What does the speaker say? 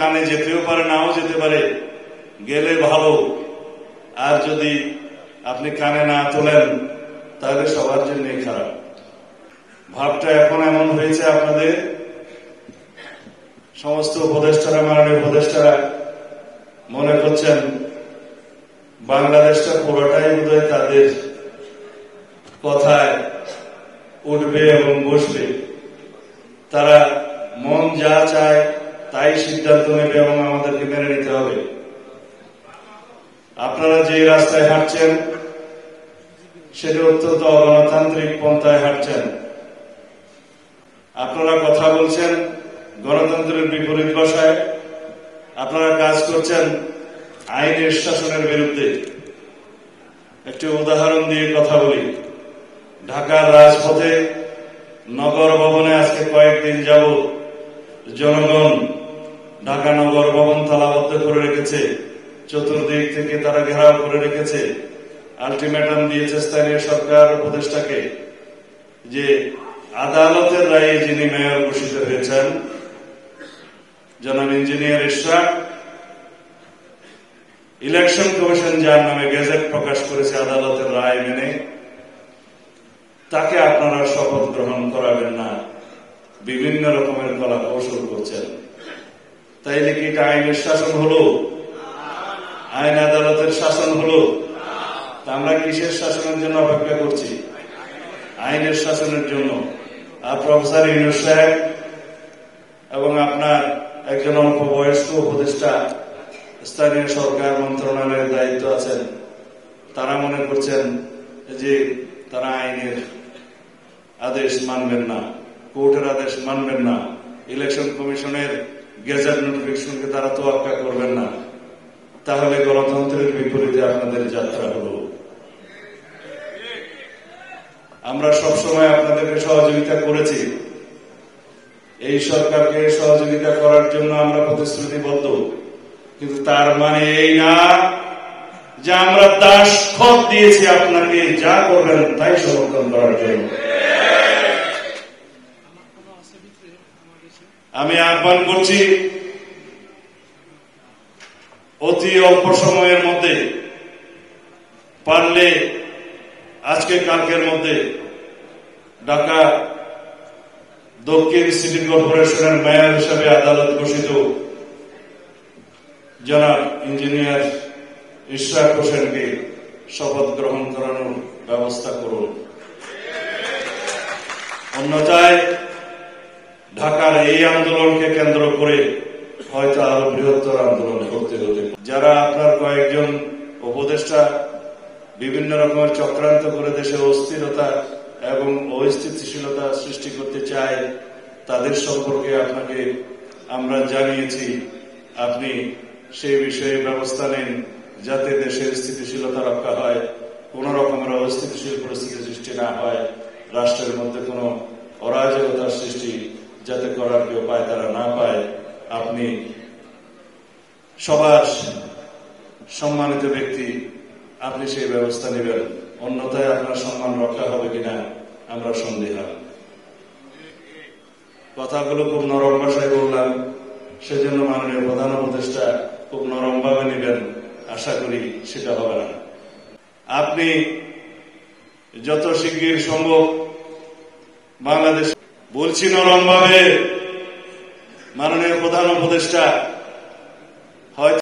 কানে যেতেও পারে, নাও যেতে পারে, গেলে ভালো। আর যদি আপনি কানে না তোলেন তাহলে সবার জন্যই খারাপ। ভাবটা এখন এমন হয়েছে, আপনাদের সমস্ত উপদেষ্টারা, মাননীয় উপদেষ্টারা মনে করছেন বাংলাদেশটা পুরোটাই বোধহয় তাদের কথায় উঠবে এবং বসবে। তারা মন যা চায় তাই সিদ্ধান্ত নেবে এবং আমাদেরকে মেনে নিতে হবে। আপনারা যে রাস্তায় হাঁটছেন সেটা অত্যন্ত অগণতান্ত্রিক পন্থায় হাঁটছেন। আপনারা কথা বলছেন গণতন্ত্রের বিপরীত ভাষায়, আপনারা কাজ করছেন আইনের শাসনের বিরুদ্ধে। একটি উদাহরণ দিয়ে কথা বলি। ঢাকার রাজপথে নগর ভবনে আজকে কয়েকদিন যাবৎ জনগণ ঢাকা নগর ভবন তালাবদ্ধ করে রেখেছে, চতুর্দিক থেকে তারা ঘেরাও করে রেখেছে। আলটিমেটাম দিয়েছে স্থানীয় সরকার উপদেষ্টাকে যে আদালতের রায়ে যিনি মেয়র ঘোষিত হয়েছেন জনাব ইঞ্জিনিয়ার ইশরাক, ইলেকশন কমিশন যার নামে গেজেট প্রকাশ করেছে আদালতের রায় মেনে, তাকে আপনারা শপথ গ্রহণ করাবেন না। বিভিন্ন রকমের কলা কৌশল করছেন। তাইলে কি এটা আইনের শাসন হলো? আইন আদালতের শাসন হলো? আমরা কিসের শাসনের জন্য অপেক্ষা করছি? আইনের শাসনের জন্য। আর প্রফেসর ইউনূস সাহেব এবং আপনার একজন অল্প বয়স্ক উপদেষ্টা স্থানীয় সরকার মন্ত্রণালয়ের দায়িত্ব আছেন, তারা মনে করছেন যে তারা আইনের আদেশ মানবেন না, কোর্টের আদেশ মানবেন না, ইলেকশন কমিশনের গেজেট নোটিফিকেশনকে তারা তোয়াক্কা করবেন না। তাহলে গণতন্ত্রের বিপরীতে আপনাদের যাত্রা হলো। আমরা সবসময় আপনাদেরকে সহযোগিতা করেছি। এই সরকারকে সহযোগিতা করার জন্য আমরা প্রতিশ্রুতিবদ্ধ, কিন্তু তার মানে এই না যে আমরা দাসখত দিয়েছি আপনাকে যা করবেন তাই সমর্থন করার জন্য। আমি আহ্বান করছি অতি অল্প সময়ের মধ্যে, পারলে আজকে কালকের মধ্যে ঢাকা দক্ষিণ সিটি কর্পোরেশনের মেয়র হিসেবে আদালত ঘোষিত জনাব ইঞ্জিনিয়ার ইশরাক হোসেনকে শপথ গ্রহণ করানোর ব্যবস্থা করুন। অন্যথায় ঢাকার এই আন্দোলনকে কেন্দ্র করে হয়তো আরো বৃহত্তর আন্দোলন করতে হতে। যারা আপনার কয়েকজন উপদেষ্টা বিভিন্ন রকমের চক্রান্ত করে দেশে অস্থিরতা এবং অস্থিতিশীলতা সৃষ্টি করতে চায়, তাদের সম্পর্কে আপনাকে আমরা জানিয়েছি। আপনি সেই বিষয়ে ব্যবস্থা নিন যাতে দেশের স্থিতিশীলতা রক্ষা হয়, কোন রকমের অস্থিতিশীল পরিস্থিতি সৃষ্টি না হয়, রাষ্ট্রের মধ্যে কোন অরাজকতার সৃষ্টি যাতে করার কেউ পায় তারা না পায়। আপনি সবার সম্মানিত ব্যক্তি, আপনি সেই ব্যবস্থা নেবেন। অন্যথায় আপনার সম্মান রক্ষা হবে কিনা আমরা সন্দিহান। কথাগুলো খুব নরম ভাষায় বললাম, সেজন্য মাননীয় প্রধান উপদেষ্টা খুব নরম ভাবে নেবেন, আশা করি সেটা হবে না। আপনি যত শিগগির সম্ভব বাংলাদেশ, বলছি নরম ভাবে, মাননীয় প্রধান উপদেষ্টা হয়তো